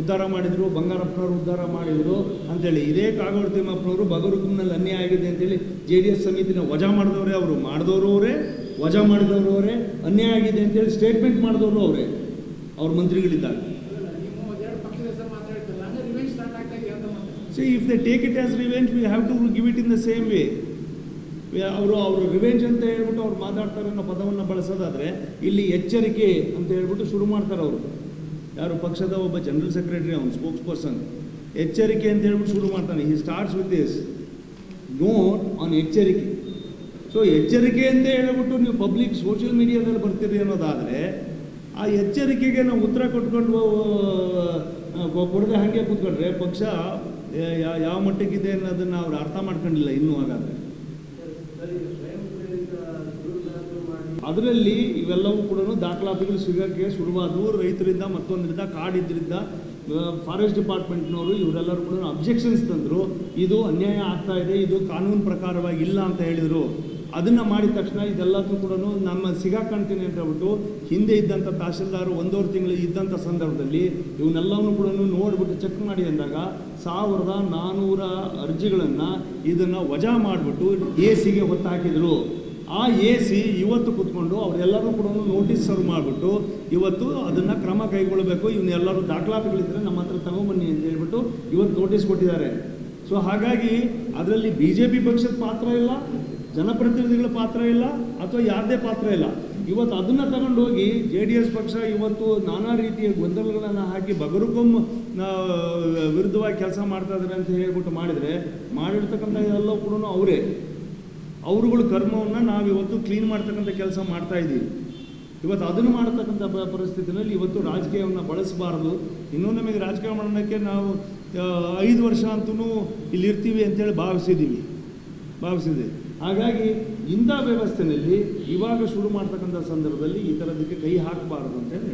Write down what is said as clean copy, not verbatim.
ಉದ್ಧಾರ ಮಾಡಿದರು, ಬಂಗಾರಪ್ಪನವರು ಉದ್ಧಾರ ಮಾಡಿದರು ಅಂತೇಳಿ. ಇದೇ ಕಾಗೋಡು ತಿಮ್ಮಪ್ಪನವರು ಬಗರುಕುಂನಲ್ಲಿ ಅನ್ಯಾಯ ಆಗಿದೆ ಅಂತೇಳಿ JDS ಸಮಿತಿನ ವಜಾ ಮಾಡಿದವರೇ, ಅವರು ಮಾಡಿದವರು ಅವರೇ, ವಜಾ ಮಾಡಿದವರು ಅವರೇ, ಅನ್ಯಾಯ ಆಗಿದೆ ಅಂತೇಳಿ ಸ್ಟೇಟ್ಮೆಂಟ್ ಮಾಡಿದವರು ಅವರೇ, ಅವ್ರ ಮಂತ್ರಿಗಳಿದ್ದಾಗ. See, if they take it as revenge, we have to give it in the same way. ಅವರು ರಿವೆಂಜ್ ಅಂತ ಹೇಳ್ಬಿಟ್ಟು ಅವ್ರು ಮಾತಾಡ್ತಾರೆ ಅನ್ನೋ ಪದವನ್ನು ಬಳಸೋದಾದರೆ ಇಲ್ಲಿ ಎಚ್ಚರಿಕೆ ಅಂತ ಹೇಳ್ಬಿಟ್ಟು ಶುರು ಮಾಡ್ತಾರೆ ಅವರು. ಯಾರು ಪಕ್ಷದ ಒಬ್ಬ ಜನರಲ್ ಸೆಕ್ರೆಟರಿ, ಅವನು ಸ್ಪೋಕ್ಸ್ ಪರ್ಸನ್, ಎಚ್ಚರಿಕೆ ಅಂತ ಹೇಳ್ಬಿಟ್ಟು ಶುರು ಮಾಡ್ತಾನೆ. He starts with this note on ಎಚ್ಚರಿಕೆ. ಸೊ ಎಚ್ಚರಿಕೆ ಅಂತ ಹೇಳ್ಬಿಟ್ಟು ನೀವು ಪಬ್ಲಿಕ್ ಸೋಷಿಯಲ್ ಮೀಡಿಯಾದಲ್ಲಿ ಬರ್ತೀರಿ ಅನ್ನೋದಾದರೆ ಆ ಎಚ್ಚರಿಕೆಗೆ ನಾವು ಉತ್ತರ ಕೊಟ್ಕೊಂಡು ಕೊಡದೆ ಹಾಗೆ ಕೂತ್ಕೊಂಡ್ರೆ ಪಕ್ಷ ಯಾವ ಮಟ್ಟಕ್ಕಿದೆ ಅನ್ನೋದನ್ನು ಅವ್ರು ಅರ್ಥ ಮಾಡ್ಕೊಂಡಿಲ್ಲ ಇನ್ನೂ. ಹಾಗಾದರೆ ಅದರಲ್ಲಿ ಇವೆಲ್ಲವೂ ಕೂಡ ದಾಖಲಾತಿಗಳು ಸಿಗೋಕ್ಕೆ ಶುರುವಾದವು. ರೈತರಿಂದ, ಮತ್ತೊಂದರಿಂದ, ಕಾಡಿದ್ರಿಂದ, ಫಾರೆಸ್ಟ್ ಡಿಪಾರ್ಟ್ಮೆಂಟ್ನವರು ಇವರೆಲ್ಲರೂ ಕೂಡ ಅಬ್ಜೆಕ್ಷನ್ಸ್ ತಂದರು. ಇದು ಅನ್ಯಾಯ ಆಗ್ತಾ ಇದೆ, ಇದು ಕಾನೂನು ಪ್ರಕಾರವಾಗಿ ಇಲ್ಲ ಅಂತ ಹೇಳಿದರು. ಅದನ್ನು ಮಾಡಿದ ತಕ್ಷಣ ಇದೆಲ್ಲದೂ ಕೂಡ ನಮ್ಮ ಸಿಗಾಕಾಣ್ತೀನಿ ಅಂತ ಹೇಳ್ಬಿಟ್ಟು ಹಿಂದೆ ಇದ್ದಂಥ ತಹಶೀಲ್ದಾರು 1.5 ತಿಂಗಳು ಇದ್ದಂಥ ಸಂದರ್ಭದಲ್ಲಿ ಇವನ್ನೆಲ್ಲವನ್ನೂ ಕೂಡ ನೋಡಿಬಿಟ್ಟು ಚೆಕ್ ಮಾಡಿ ಅಂದಾಗ 1400 ಅರ್ಜಿಗಳನ್ನು ಇದನ್ನು ವಜಾ ಮಾಡಿಬಿಟ್ಟು AC ಗೆ ಹೊತ್ತು ಹಾಕಿದರು. ಆ AC ಇವತ್ತು ಕೂತ್ಕೊಂಡು ಅವರೆಲ್ಲರೂ ಕೂಡ ನೋಟಿಸ್ ಸರ್ವ್ ಮಾಡಿಬಿಟ್ಟು ಇವತ್ತು ಅದನ್ನು ಕ್ರಮ ಕೈಗೊಳ್ಳಬೇಕು, ಇವನ್ನೆಲ್ಲರೂ ದಾಖಲಾತಿಗಳಿದ್ದರೆ ನಮ್ಮ ಹತ್ರ ತಗೊಂಬನ್ನಿ ಅಂತ ಹೇಳ್ಬಿಟ್ಟು ಇವತ್ತು ನೋಟಿಸ್ ಕೊಟ್ಟಿದ್ದಾರೆ. ಸೊ ಹಾಗಾಗಿ ಅದರಲ್ಲಿ BJP ಪಕ್ಷದ ಪಾತ್ರ ಇಲ್ಲ, ಜನಪ್ರತಿನಿಧಿಗಳ ಪಾತ್ರ ಇಲ್ಲ, ಅಥವಾ ಯಾರದೇ ಪಾತ್ರ ಇಲ್ಲ. ಇವತ್ತು ಅದನ್ನು ತಗೊಂಡೋಗಿ JDS ಪಕ್ಷ ಇವತ್ತು ನಾನಾ ರೀತಿಯ ಗೊಂದಲಗಳನ್ನು ಹಾಕಿ ಬಗರುಕೊಂ ವಿರುದ್ಧವಾಗಿ ಕೆಲಸ ಮಾಡ್ತಾ ಇದ್ದಾರೆ ಅಂತ ಹೇಳ್ಬಿಟ್ಟು ಮಾಡಿರ್ತಕ್ಕಂಥ ಎಲ್ಲವೂ ಕೂಡ ಅವರುಗಳ ಕರ್ಮವನ್ನು ನಾವಿವತ್ತು ಕ್ಲೀನ್ ಮಾಡ್ತಕ್ಕಂಥ ಕೆಲಸ ಮಾಡ್ತಾ ಇದ್ದೀವಿ. ಇವತ್ತು ಅದನ್ನು ಮಾಡತಕ್ಕಂಥ ಪರಿಸ್ಥಿತಿಯಲ್ಲಿ ಇವತ್ತು ರಾಜಕೀಯವನ್ನು ಬಳಸಬಾರ್ದು. ಇನ್ನೂ ನಮಗೆ ರಾಜಕೀಯ ಮಾಡೋಕ್ಕೆ ನಾವು 5 ವರ್ಷ ಅಂತೂ ಇಲ್ಲಿರ್ತೀವಿ ಅಂತೇಳಿ ಭಾವಿಸಿದ್ದೀವಿ. ಹಾಗಾಗಿ ಇಂಥ ವ್ಯವಸ್ಥೆಯಲ್ಲಿ ಇವಾಗ ಶುರು ಮಾಡ್ತಕ್ಕಂಥ ಸಂದರ್ಭದಲ್ಲಿ ಈ ಥರದಕ್ಕೆ ಕೈ ಹಾಕಬಾರ್ದು ಅಂತೇಳಿ